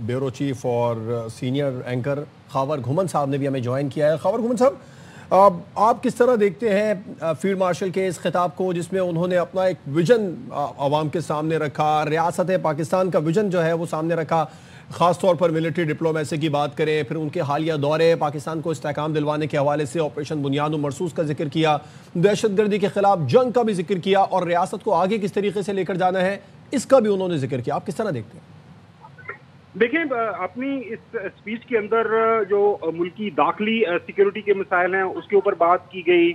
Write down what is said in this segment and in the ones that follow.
Bureau chief और senior anchor Khawar घुमन साहब ने भी हमें ज्वाइन किया है। खावर घुमन साहब, आप किस तरह देखते हैं फील्ड मार्शल के इस खिताब को, जिसमें उन्होंने अपना एक विजन आवाम के सामने रखा, रियासत पाकिस्तान का विजन जो है वो सामने रखा, ख़ास तौर पर मिलिट्री डिप्लोमेसी की बात करें, फिर उनके हालिया दौरे, पाकिस्तान को इस्तेहकाम दिलवाने के हवाले से ऑपरेशन बुनियाद मरसूस का जिक्र किया, दहशतगर्दी के खिलाफ जंग का भी जिक्र किया और रियासत को आगे किस तरीके से लेकर जाना है इसका भी उन्होंने जिक्र किया। आप किस तरह देखते हैं? देखें, अपनी इस स्पीच के अंदर जो मुल्की दाखिली सिक्योरिटी के मसाइल हैं उसके ऊपर बात की गई।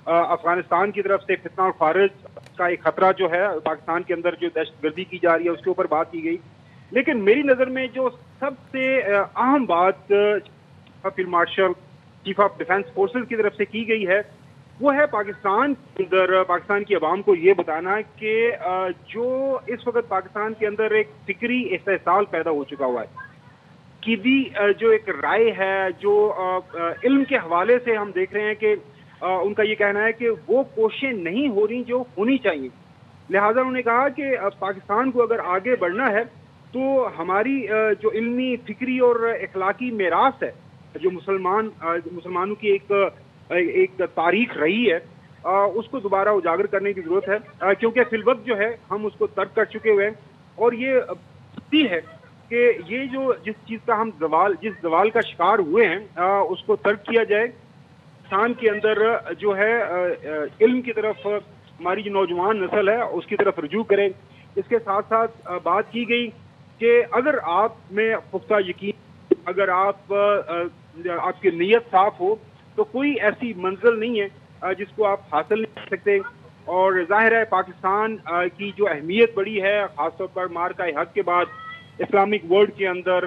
अफगानिस्तान की तरफ से फितना और खारिज का एक खतरा जो है पाकिस्तान के अंदर जो दहशतगर्दी की जा रही है उसके ऊपर बात की गई। लेकिन मेरी नज़र में जो सबसे अहम बात field marshal chief of defence forces की तरफ से की गई है वो है पाकिस्तान के अंदर पाकिस्तान की आवाम को ये बताना कि जो इस वक्त पाकिस्तान के अंदर एक फिक्री इस्तेहसाल पैदा हो चुका हुआ है कि भी जो एक राय है, जो इल्म के हवाले से हम देख रहे हैं कि उनका ये कहना है कि वो कोशिशें नहीं हो रही जो होनी चाहिए। लिहाजा उन्होंने कहा कि पाकिस्तान को अगर आगे बढ़ना है तो हमारी जो इल्मी, फिक्री और इखलाकी मेरास है, जो मुसलमानों की एक तारीख रही है, उसको दोबारा उजागर करने की जरूरत है, क्योंकि फिलवक्त जो है हम उसको तर्क कर चुके हुए हैं। और ये है कि ये जो जिस चीज़ का हम जिस जवाल का शिकार हुए हैं उसको तर्क किया जाए। पाकिस्तान के अंदर जो है इल्म की तरफ हमारी जो नौजवान नस्ल है उसकी तरफ रुजू करें। इसके साथ साथ बात की गई कि अगर आप में पुख्ता यकीन, अगर आपकी नीयत साफ हो तो कोई ऐसी मंजिल नहीं है जिसको आप हासिल नहीं कर सकते। और जाहिर है पाकिस्तान की जो अहमियत बड़ी है, खासतौर पर मार्का हक के बाद इस्लामिक वर्ल्ड के अंदर,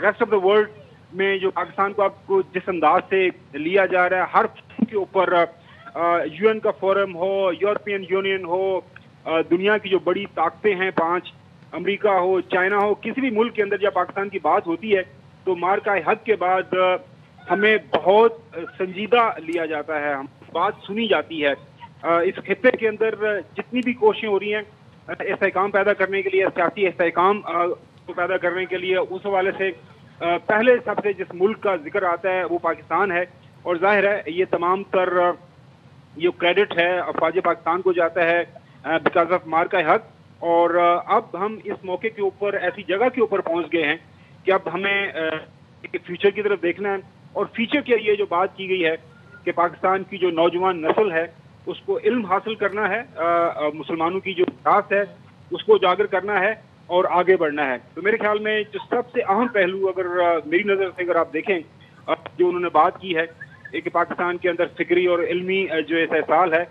रेस्ट ऑफ द वर्ल्ड में जो पाकिस्तान को आपको जिस अंदाज से लिया जा रहा है, हर के ऊपर यूएन का फोरम हो, यूरोपियन यूनियन हो, दुनिया की जो बड़ी ताकतें हैं 5, अमेरिका हो, चाइना हो, किसी भी मुल्क के अंदर जब पाकिस्तान की बात होती है तो मार्का हक के बाद हमें बहुत संजीदा लिया जाता है, हम बात सुनी जाती है। इस खित्ते के अंदर जितनी भी कोशिशें हो रही हैं इस्तेहकाम पैदा करने के लिए, सियासी इस्तेहकाम को पैदा करने के लिए, उस हवाले से पहले सबसे जिस मुल्क का जिक्र आता है वो पाकिस्तान है। और जाहिर है ये तमाम तर ये क्रेडिट है अफवाज पाकिस्तान को जाता है बिकॉज ऑफ मार्का हक। और अब हम इस मौके के ऊपर ऐसी जगह के ऊपर पहुंच गए हैं कि अब हमें फ्यूचर की तरफ देखना है। और फ्यूचर के लिए जो बात की गई है कि पाकिस्तान की जो नौजवान नस्ल है उसको इल्म हासिल करना है, मुसलमानों की जो विकास है उसको उजागर करना है और आगे बढ़ना है। तो मेरे ख्याल में जो सबसे अहम पहलू, अगर मेरी नज़र से अगर आप देखें जो उन्होंने बात की है कि पाकिस्तान के अंदर फिक्री और इल्मी जो इस्तेहसाल है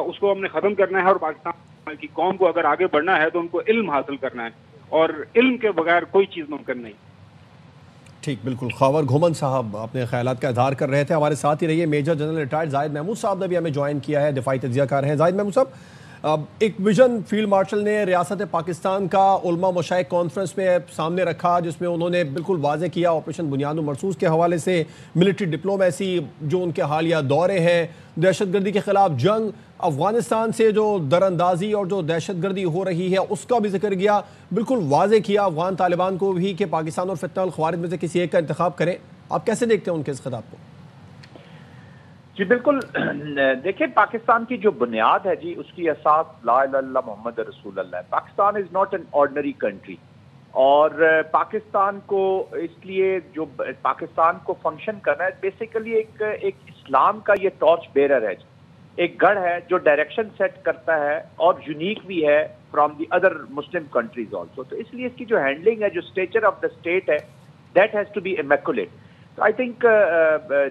उसको हमने ख़त्म करना है और पाकिस्तान की कौम को अगर आगे बढ़ना है तो उनको इल्म हासिल करना है और इल्म के बगैर कोई चीज़ मुमकिन नहीं। ठीक, बिल्कुल। खावर घुमन साहब अपने ख्यालात का इज़हार कर रहे थे। हमारे साथ ही रहिए major general retired Zahid Mahmood sahab ने भी हमें ज्वाइन किया है, दिफाई तज्ज़ियाकार हैं। जाहिद महमूद साहब, एक विजन फील्ड मार्शल ने रियासत पाकिस्तान का उलमा मशाइख कॉन्फ्रेंस में सामने रखा, जिसमें उन्होंने बिल्कुल वाज़े किया ऑपरेशन बुनियाद मरसूस के हवाले से, मिलिट्री डिप्लोमेसी, जो उनके हालिया दौरे हैं, दहशतगर्दी के खिलाफ जंग, अफगानिस्तान से जो दरअंदाजी और जो दहशतगर्दी हो रही है उसका भी जिक्र किया, बिल्कुल वाज़े किया अफगान तालिबान को भी कि पाकिस्तान और फितना अल ख्वारिज में से किसी एक का इंतखाब करें। आप कैसे देखते हैं उनके इस खिताब को? जी बिल्कुल, देखिए पाकिस्तान की जो बुनियाद है जी, उसकी असास ला इलाहा इल्लल्लाह मुहम्मद रसूलुल्लाह है। Pakistan is not an ordinary country और पाकिस्तान को इसलिए जो पाकिस्तान को फंक्शन करना है बेसिकली एक इस्लाम का ये टॉर्च बेरर है, एक गढ़ है जो डायरेक्शन सेट करता है और यूनिक भी है from the other Muslim countries also. तो इसलिए इसकी जो हैंडलिंग है, जो स्टेचर ऑफ द स्टेट है, that has to be immaculate. तो आई थिंक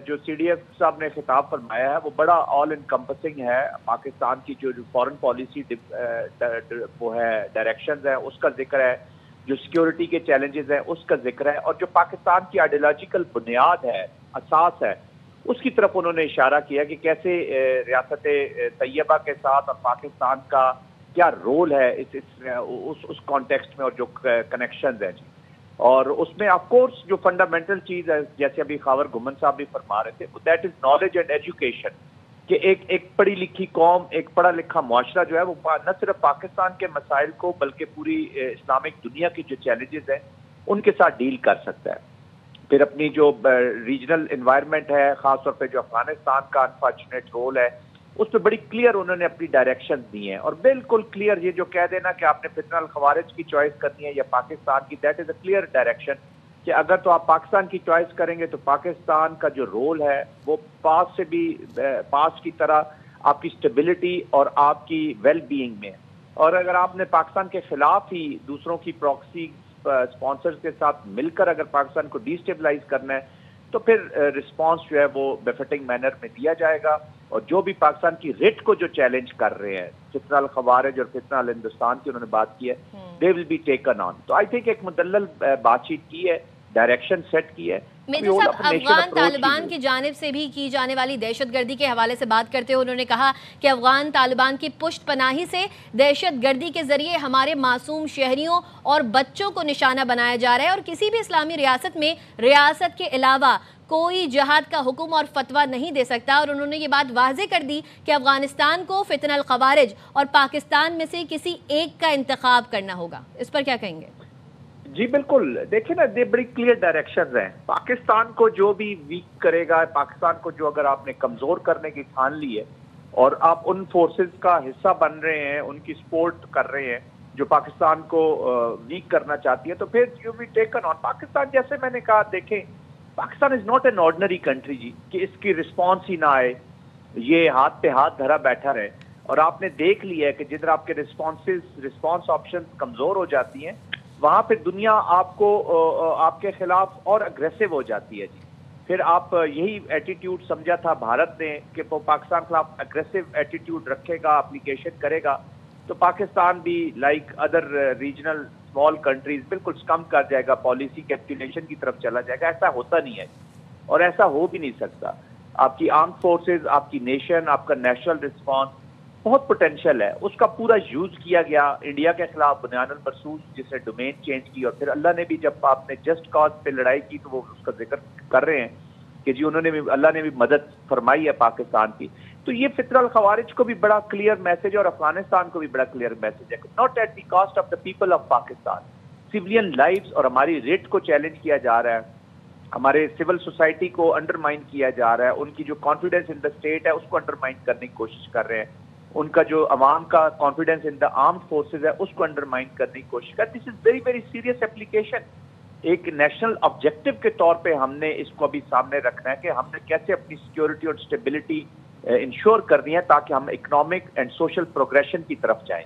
जो CDF साहब ने खिताब फरमाया है वो बड़ा ऑल इनकम्पसिंग है। पाकिस्तान की जो फॉरेन पॉलिसी वो है, डायरेक्शंस है, उसका जिक्र है, जो सिक्योरिटी के चैलेंजेस हैं उसका जिक्र है, और जो पाकिस्तान की आइडियोलॉजिकल बुनियाद है, असास है, उसकी तरफ उन्होंने इशारा किया कि कैसे रियासत तैयबा के साथ और पाकिस्तान का क्या रोल है उस कॉन्टेक्स्ट में और जो कनेक्शंस हैं जी। और उसमें ऑफ कोर्स जो फंडामेंटल चीज़ है, जैसे अभी खावर घुमन साहब भी फरमा रहे थे, that is knowledge and education, कि एक पढ़ी लिखी कौम, एक पढ़ा लिखा मुआशरा जो है वो न सिर्फ पाकिस्तान के मसाइल को बल्कि पूरी इस्लामिक दुनिया की जो चैलेंजेस हैं ان کے ساتھ ڈیل کر سکتا ہے. پھر اپنی جو ریجنل انوائرمنٹ ہے، خاص طور پہ جو افغانستان کا انفارچونیٹ رول ہے، اس پہ بڑی کلیئر انہوں نے اپنی ڈائریکشن دی ہیں، اور بالکل کلیئر یہ جو کہہ دینا کہ آپ نے فتنہ الخوارج کی چوائس کرنی ہے یا پاکستان کی، that is a clear direction کہ اگر تو آپ پاکستان کی چوائس کریں گے تو پاکستان کا جو رول ہے وہ پاس سے بھی پاس کی طرح آپ کی سٹیبلٹی اور آپ کی ویل بینگ میں، اور اگر آپ نے پاکستان کے خلاف ہی دوسروں کی پراکسی اسپانسرز کے ساتھ مل کر اگر پاکستان کو ڈی اسٹیبلائز کرنا ہے تو پھر رسپانس جو ہے وہ بیفٹنگ مینر میں دیا جائے گا. اور جو بھی پاکستان کی ریٹ کو جو چیلنج کر رہے ہیں، فتنہ الخوارج اور فتنہ الہندوستان کی انہوں نے بات کی ہے، دے ول بی ٹیکن آن. تو آئی تھنک ایک مدلل بات چیت کی ہے، ڈائریکشن سیٹ کی ہے. میجر صاحب، افغان طالبان کی جانب سے بھی کی جانے والی دہشت گردی کے حوالے سے بات کرتے ہوئے انہوں نے کہا کہ افغان طالبان کی پشت پناہی سے دہشت گردی کے ذریعے ہمارے معصوم شہریوں اور بچوں کو نشانہ بنایا جا رہا ہے، اور کسی بھی اسلامی ریاست میں ریاست کے علاوہ کوئی جہاد کا حکم اور فتویٰ نہیں دے سکتا. اور انہوں نے یہ بات واضح کر دی کہ افغانستان کو فتنہ الخوارج اور پاکستان میں سے کسی ایک کا انتخاب کرنا ہوگا. اس پر کیا کہیں گے؟ جی بالکل، دیکھیں نا، یہ بڑی کلیئر ڈائریکشنز ہیں. پاکستان کو جو بھی ویک کرے گا، پاکستان کو جو اگر آپ نے کمزور کرنے کی ٹھان لی ہے اور آپ ان فورسز کا حصہ بن رہے ہیں، ان کی سپورٹ کر رہے ہیں جو پاکستان کو ویک کرنا چاہتی ہے، تو پھر you be taken on. Pakistan, جیسے میں نے کہا، دیکھیں Pakistan is not an ordinary country جی، کہ اس کی رسپانس ہی نہ آئے، یہ ہاتھ پہ ہاتھ دھرا بیٹھا رہے. اور آپ نے دیکھ لیا ہے کہ جدھر آپ کے رسپانس آپشن کمزور ہو جاتی ہیں، وہاں پہ دنیا آپ کو آپ کے خلاف اور اگریسو ہو جاتی ہے جی. پھر آپ یہی ایٹیٹیوڈ سمجھا تھا بھارت نے کہ وہ پاکستان کے خلاف اگریسو ایٹیٹیوڈ رکھے گا، اپلیکیشن کرے گا، تو پاکستان بھی like other regional small countries بالکل سکم کر جائے گا، پالیسی کیپٹولیشن کی طرف چلا جائے گا. ایسا ہوتا نہیں ہے اور ایسا ہو بھی نہیں سکتا. آپ کی آرم فورسز، آپ کی نیشن، آپ کا نیشنل رسپانس بہت پوٹینشیل ہے. اس کا پورا یوز کیا گیا انڈیا کے خلاف بنیان المرصوص، جس نے ڈومین چینج کی، اور پھر اللہ نے بھی جب آپ نے جسٹ کاز پہ لڑائی کی تو وہ اس کا ذکر کر رہے ہیں کہ جی انہوں نے بھی، اللہ نے بھی مدد فرمائی ہے پاکستان کی. تو یہ فتنہ الخوارج کو بھی بڑا کلیئر میسج ہے اور افغانستان کو بھی بڑا کلیئر میسج ہے. Not at the cost of the people of Pakistan. Civilian lives اور ہماری ریٹ کو چیلنج کیا جا رہا ہے، ہمارے سول سوسائٹی کو انڈرمائن کیا جا رہا ہے، ان کی جو کانفیڈنس ان دا اسٹیٹ ہے اس کو انڈرمائن کرنے کی کوشش کر رہے ہیں، ان کا جو عوام کا confidence in the armed forces ہے اس کو انڈرمائن کرنے کی کوشش کر. This is very very serious application. ایک نیشنل آبجیکٹو کے طور پہ ہم نے اس کو ابھی سامنے رکھنا ہے کہ ہم نے کیسے اپنی سیکیورٹی اور اسٹیبلٹی انشور کرنی ہے تاکہ ہم اکنامک اینڈ سوشل پروگریشن کی طرف جائیں.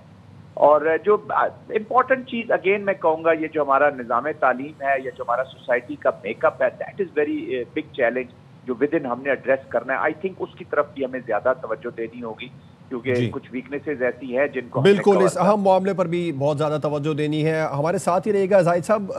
اور جو امپورٹنٹ چیز اگین میں کہوں گا، یہ جو ہمارا نظام تعلیم ہے یا جو ہمارا سوسائٹی کا میک اپ ہے، that is very big challenge جو ود ان ہم نے ایڈریس کرنا ہے. آئی تھنک اس کی طرف بھی ہمیں زیادہ توجہ دینی ہوگی، کیونکہ کچھ ویکنیسز ایسی ہیں جن کو بالکل اس اہم معاملے پر بھی بہت زیادہ توجہ دینی ہے. ہمارے ساتھ ہی رہے گا زاہد صاحب.